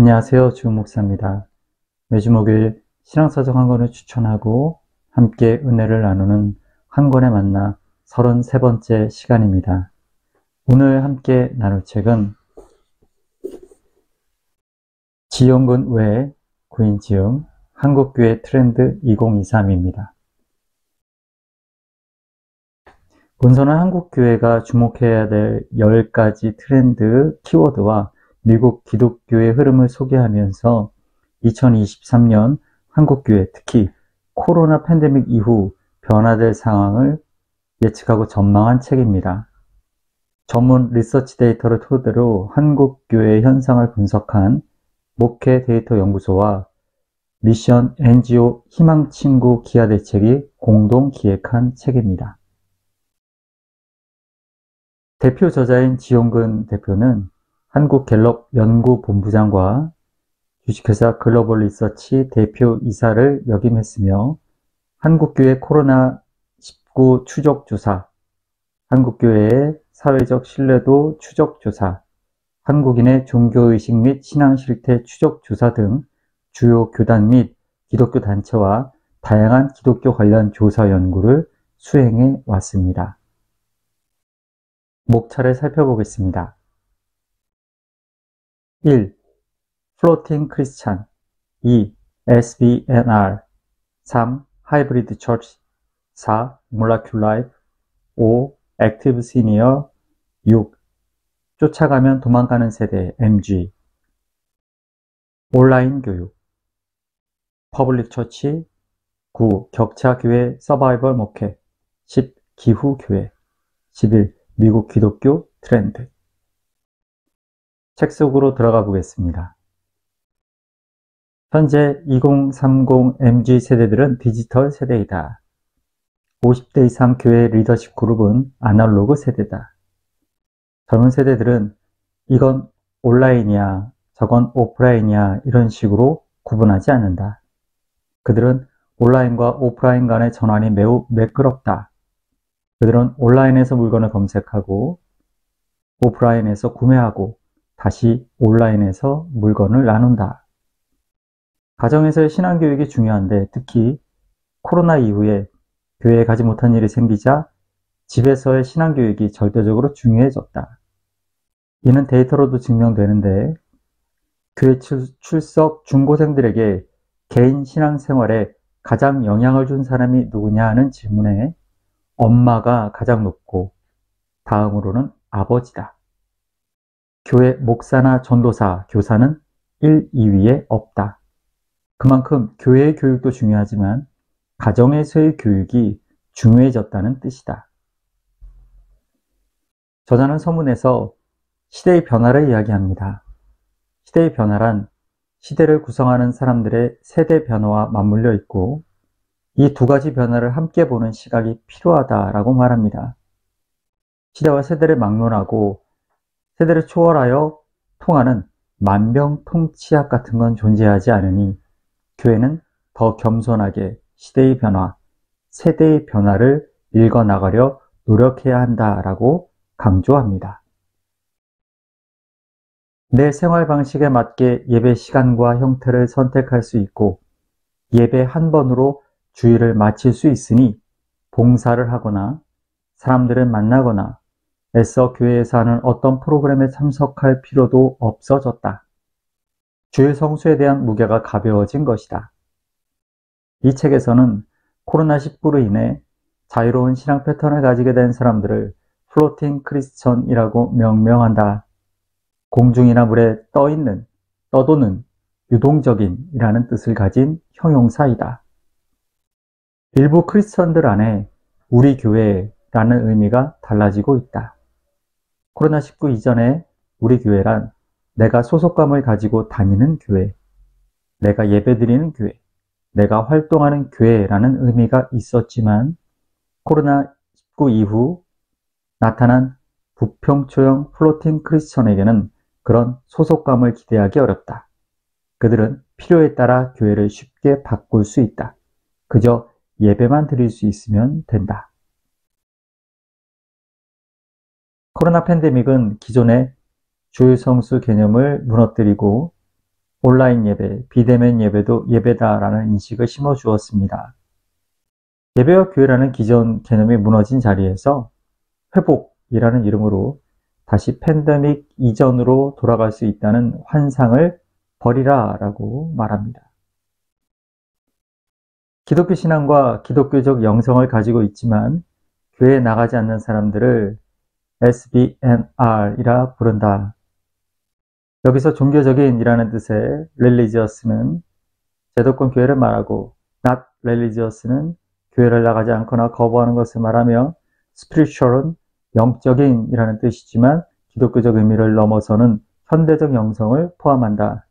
안녕하세요. 주목사입니다. 매주 목요일 신앙서적 한 권을 추천하고 함께 은혜를 나누는 한 권에 만나 33번째 시간입니다. 오늘 함께 나눌 책은 지용근 외 구인지음 한국교회 트렌드 2023입니다. 본서는 한국교회가 주목해야 될 10가지 트렌드 키워드와 미국 기독교의 흐름을 소개하면서 2023년 한국교회, 특히 코로나 팬데믹 이후 변화될 상황을 예측하고 전망한 책입니다. 전문 리서치 데이터를 토대로 한국교회의 현상을 분석한 목회 데이터 연구소와 미션 NGO 희망친구 기아대책이 공동 기획한 책입니다. 대표 저자인 지용근 대표는 한국갤럽 연구본부장과 주식회사 글로벌 리서치 대표 이사를 역임했으며 한국교회 코로나19 추적조사, 한국교회의 사회적 신뢰도 추적조사, 한국인의 종교의식 및 신앙실태 추적조사 등 주요 교단 및 기독교 단체와 다양한 기독교 관련 조사 연구를 수행해 왔습니다. 목차를 살펴보겠습니다. 1. 플로팅 크리스찬 2. SBNR 3. 하이브리드 처치 4. 몰라큘 라이프 5. 액티브 시니어 6. 쫓아가면 도망가는 세대 MG 온라인 교육 퍼블릭 처치 9. 격차 교회 서바이벌 목회 10. 기후 교회 11. 미국 기독교 트렌드 책 속으로 들어가 보겠습니다. 현재 2030 MG 세대들은 디지털 세대이다. 50대 이상 교회 리더십 그룹은 아날로그 세대다. 젊은 세대들은 이건 온라인이야, 저건 오프라인이야 이런 식으로 구분하지 않는다. 그들은 온라인과 오프라인 간의 전환이 매우 매끄럽다. 그들은 온라인에서 물건을 검색하고 오프라인에서 구매하고 다시 온라인에서 물건을 나눈다. 가정에서의 신앙교육이 중요한데 특히 코로나 이후에 교회에 가지 못한 일이 생기자 집에서의 신앙교육이 절대적으로 중요해졌다. 이는 데이터로도 증명되는데 교회 출석 중고생들에게 개인 신앙생활에 가장 영향을 준 사람이 누구냐 하는 질문에 엄마가 가장 높고 다음으로는 아버지다. 교회 목사나 전도사, 교사는 1, 2위에 없다. 그만큼 교회의 교육도 중요하지만 가정에서의 교육이 중요해졌다는 뜻이다. 저자는 서문에서 시대의 변화를 이야기합니다. 시대의 변화란 시대를 구성하는 사람들의 세대 변화와 맞물려 있고 이 두 가지 변화를 함께 보는 시각이 필요하다라고 말합니다. 시대와 세대를 막론하고 세대를 초월하여 통하는 만병통치약 같은 건 존재하지 않으니 교회는 더 겸손하게 시대의 변화, 세대의 변화를 읽어나가려 노력해야 한다라고 강조합니다. 내 생활 방식에 맞게 예배 시간과 형태를 선택할 수 있고 예배 한 번으로 주일을 마칠 수 있으니 봉사를 하거나 사람들을 만나거나 애써 교회에서 하는 어떤 프로그램에 참석할 필요도 없어졌다. 주일 성수에 대한 무게가 가벼워진 것이다. 이 책에서는 코로나19로 인해 자유로운 신앙 패턴을 가지게 된 사람들을 플로팅 크리스천이라고 명명한다. 공중이나 물에 떠도는 유동적인 이라는 뜻을 가진 형용사이다. 일부 크리스천들 안에 우리 교회라는 의미가 달라지고 있다. 코로나19 이전에 우리 교회란 내가 소속감을 가지고 다니는 교회, 내가 예배드리는 교회, 내가 활동하는 교회라는 의미가 있었지만 코로나19 이후 나타난 부평초형 플로팅 크리스천에게는 그런 소속감을 기대하기 어렵다. 그들은 필요에 따라 교회를 쉽게 바꿀 수 있다. 그저 예배만 드릴 수 있으면 된다. 코로나 팬데믹은 기존의 주일 성수 개념을 무너뜨리고 온라인 예배, 비대면 예배도 예배다라는 인식을 심어주었습니다. 예배와 교회라는 기존 개념이 무너진 자리에서 회복이라는 이름으로 다시 팬데믹 이전으로 돌아갈 수 있다는 환상을 버리라 라고 말합니다. 기독교 신앙과 기독교적 영성을 가지고 있지만 교회에 나가지 않는 사람들을 SBNR이라 부른다. 여기서 종교적인이라는 뜻의 religious는 제도권 교회를 말하고 not religious는 교회를 나가지 않거나 거부하는 것을 말하며 spiritual은 영적인이라는 뜻이지만 기독교적 의미를 넘어서는 현대적 영성을 포함한다.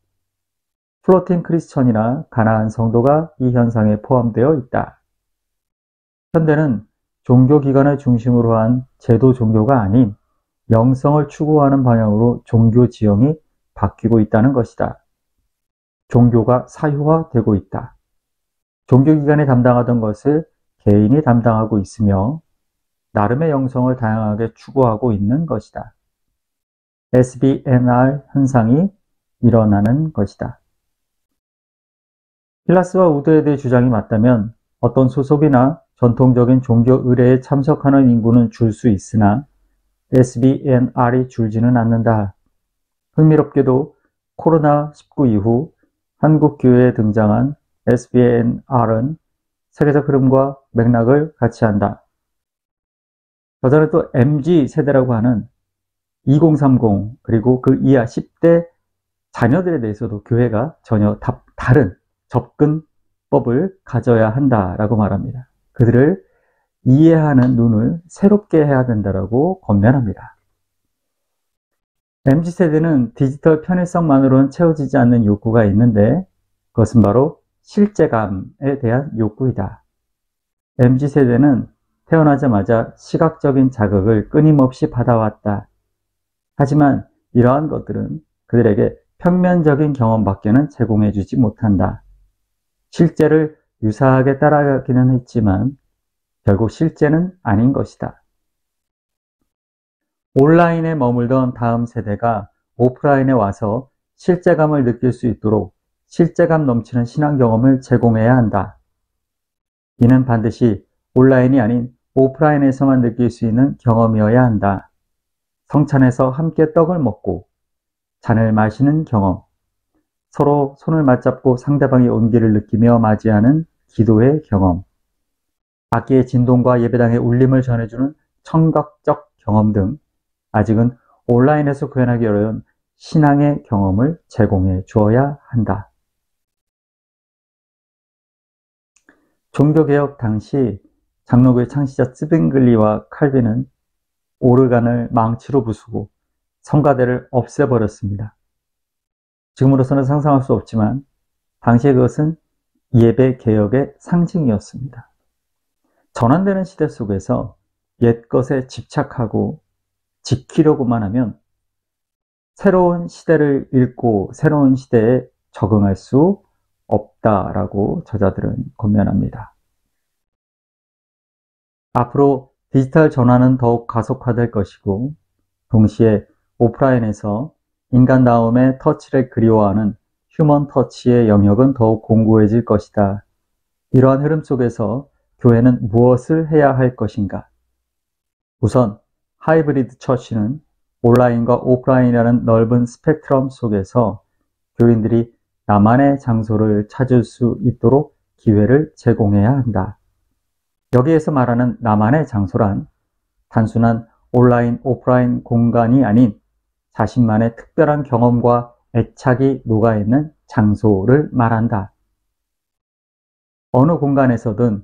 플로팅 크리스천이나 가나안 성도가 이 현상에 포함되어 있다. 현대는 종교기관을 중심으로 한 제도 종교가 아닌 영성을 추구하는 방향으로 종교 지형이 바뀌고 있다는 것이다. 종교가 사유화되고 있다. 종교기관이 담당하던 것을 개인이 담당하고 있으며 나름의 영성을 다양하게 추구하고 있는 것이다. SBNR 현상이 일어나는 것이다. 힐라스와 우드헤드의 주장이 맞다면 어떤 소속이나 전통적인 종교 의례에 참석하는 인구는 줄 수 있으나 SBNR이 줄지는 않는다. 흥미롭게도 코로나19 이후 한국 교회에 등장한 SBNR은 세계적 흐름과 맥락을 같이 한다. 저자는 또 MZ세대라고 하는 2030 그리고 그 이하 10대 자녀들에 대해서도 교회가 전혀 다른 접근법을 가져야 한다라고 말합니다. 그들을 이해하는 눈을 새롭게 해야 된다라고 권면합니다. MZ세대는 디지털 편의성만으로는 채워지지 않는 욕구가 있는데 그것은 바로 실제감에 대한 욕구이다. MZ세대는 태어나자마자 시각적인 자극을 끊임없이 받아왔다. 하지만 이러한 것들은 그들에게 평면적인 경험밖에는 제공해주지 못한다. 실제를 유사하게 따라가기는 했지만 결국 실제는 아닌 것이다. 온라인에 머물던 다음 세대가 오프라인에 와서 실제감을 느낄 수 있도록 실제감 넘치는 신앙 경험을 제공해야 한다. 이는 반드시 온라인이 아닌 오프라인에서만 느낄 수 있는 경험이어야 한다. 성찬에서 함께 떡을 먹고 잔을 마시는 경험, 서로 손을 맞잡고 상대방의 온기를 느끼며 맞이하는 기도의 경험, 악기의 진동과 예배당의 울림을 전해주는 청각적 경험 등 아직은 온라인에서 구현하기 어려운 신앙의 경험을 제공해 주어야 한다. 종교개혁 당시 장로교의 창시자 쯔빙글리와 칼빈은 오르간을 망치로 부수고 성가대를 없애버렸습니다. 지금으로서는 상상할 수 없지만 당시에 그것은 예배 개혁의 상징이었습니다. 전환되는 시대 속에서 옛것에 집착하고 지키려고만 하면 새로운 시대를 읽고 새로운 시대에 적응할 수 없다라고 저자들은 권면합니다. 앞으로 디지털 전환은 더욱 가속화될 것이고 동시에 오프라인에서 인간다움의 터치를 그리워하는 휴먼 터치의 영역은 더욱 공고해질 것이다. 이러한 흐름 속에서 교회는 무엇을 해야 할 것인가? 우선 하이브리드 처치는 온라인과 오프라인이라는 넓은 스펙트럼 속에서 교인들이 나만의 장소를 찾을 수 있도록 기회를 제공해야 한다. 여기에서 말하는 나만의 장소란 단순한 온라인, 오프라인 공간이 아닌 자신만의 특별한 경험과 애착이 녹아있는 장소를 말한다. 어느 공간에서든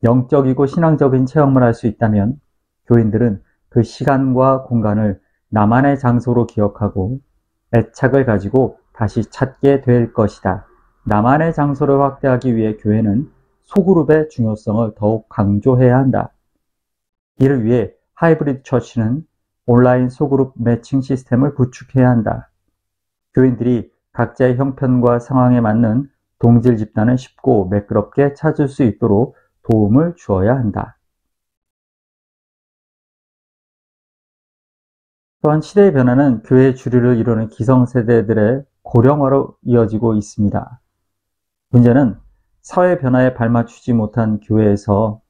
영적이고 신앙적인 체험을 할 수 있다면 교인들은 그 시간과 공간을 나만의 장소로 기억하고 애착을 가지고 다시 찾게 될 것이다. 나만의 장소를 확대하기 위해 교회는 소그룹의 중요성을 더욱 강조해야 한다. 이를 위해 하이브리드 처치는 온라인 소그룹 매칭 시스템을 구축해야 한다. 교인들이 각자의 형편과 상황에 맞는 동질 집단을 쉽고 매끄럽게 찾을 수 있도록 도움을 주어야 한다. 또한 시대의 변화는 교회의 주류를 이루는 기성세대들의 고령화로 이어지고 있습니다. 문제는 사회 변화에 발맞추지 못한 교회에서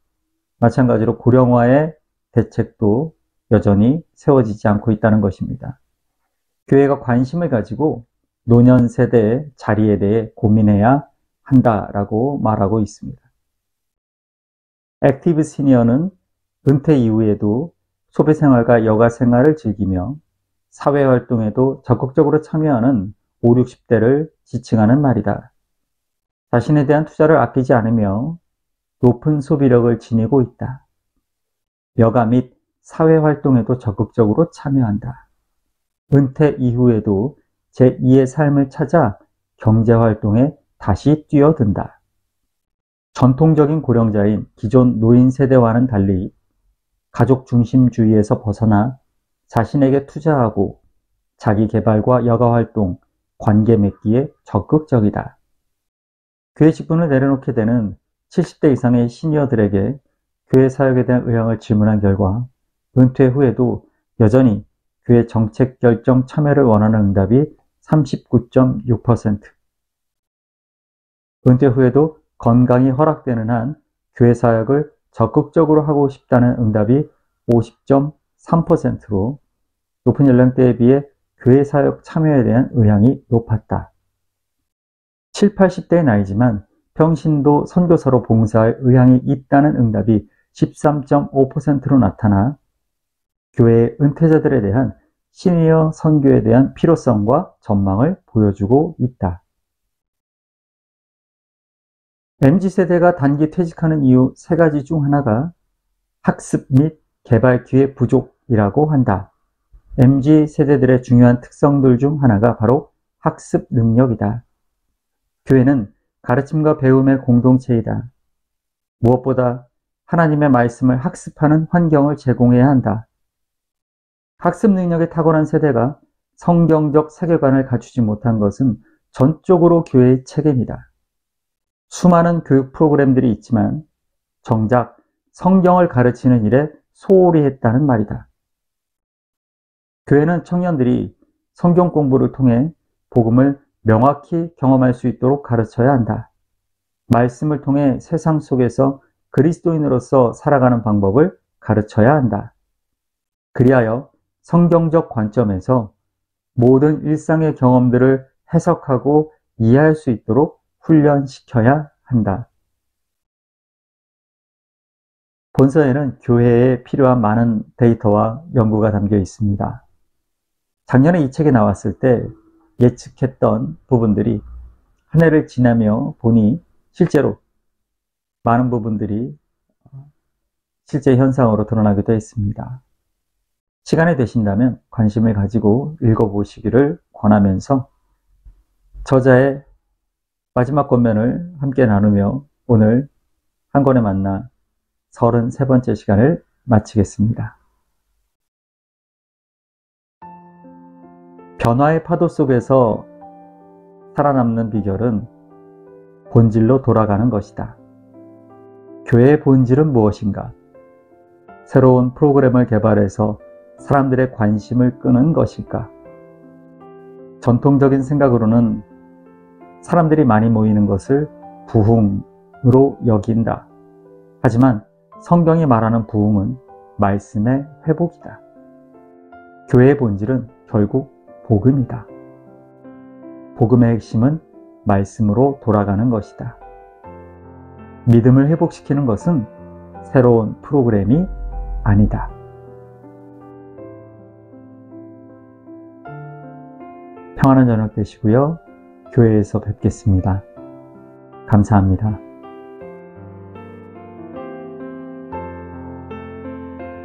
마찬가지로 고령화의 대책도 여전히 세워지지 않고 있다는 것입니다. 교회가 관심을 가지고 노년 세대의 자리에 대해 고민해야 한다라고 말하고 있습니다. 액티브 시니어는 은퇴 이후에도 소비 생활과 여가 생활을 즐기며 사회 활동에도 적극적으로 참여하는 5, 60대를 지칭하는 말이다. 자신에 대한 투자를 아끼지 않으며 높은 소비력을 지니고 있다. 여가 및 사회 활동에도 적극적으로 참여한다. 은퇴 이후에도 제2의 삶을 찾아 경제 활동에 다시 뛰어든다. 전통적인 고령자인 기존 노인 세대와는 달리 가족 중심주의에서 벗어나 자신에게 투자하고 자기 개발과 여가 활동, 관계 맺기에 적극적이다. 교회 직분을 내려놓게 되는 70대 이상의 시니어들에게 교회 사역에 대한 의향을 질문한 결과 은퇴 후에도 여전히 교회 정책 결정 참여를 원하는 응답이 39.6%, 은퇴 후에도 건강이 허락되는 한 교회 사역을 적극적으로 하고 싶다는 응답이 50.3%로 높은 연령대에 비해 교회 사역 참여에 대한 의향이 높았다. 7, 80대의 나이지만 평신도 선교사로 봉사할 의향이 있다는 응답이 13.5%로 나타나 교회의 은퇴자들에 대한 시니어 선교에 대한 필요성과 전망을 보여주고 있다. MZ세대가 단기 퇴직하는 이유 3가지 중 하나가 학습 및 개발 기회 부족이라고 한다. MZ세대들의 중요한 특성들 중 하나가 바로 학습 능력이다. 교회는 가르침과 배움의 공동체이다. 무엇보다 하나님의 말씀을 학습하는 환경을 제공해야 한다. 학습 능력이 탁월한 세대가 성경적 세계관을 갖추지 못한 것은 전적으로 교회의 책임이다. 수많은 교육 프로그램들이 있지만 정작 성경을 가르치는 일에 소홀히 했다는 말이다. 교회는 청년들이 성경 공부를 통해 복음을 명확히 경험할 수 있도록 가르쳐야 한다. 말씀을 통해 세상 속에서 그리스도인으로서 살아가는 방법을 가르쳐야 한다. 그리하여 성경적 관점에서 모든 일상의 경험들을 해석하고 이해할 수 있도록 훈련시켜야 한다. 본서에는 교회에 필요한 많은 데이터와 연구가 담겨 있습니다. 작년에 이 책이 나왔을 때 예측했던 부분들이 한 해를 지나며 보니 실제로 많은 부분들이 실제 현상으로 드러나기도 했습니다. 시간이 되신다면 관심을 가지고 읽어보시기를 권하면서 저자의 마지막 권면을 함께 나누며 오늘 한 권에 만나 33번째 시간을 마치겠습니다. 변화의 파도 속에서 살아남는 비결은 본질로 돌아가는 것이다. 교회의 본질은 무엇인가? 새로운 프로그램을 개발해서 사람들의 관심을 끄는 것일까? 전통적인 생각으로는 사람들이 많이 모이는 것을 부흥으로 여긴다. 하지만 성경이 말하는 부흥은 말씀의 회복이다. 교회의 본질은 결국 복음이다. 복음의 핵심은 말씀으로 돌아가는 것이다. 믿음을 회복시키는 것은 새로운 프로그램이 아니다. 평안한 저녁 되시고요. 교회에서 뵙겠습니다. 감사합니다.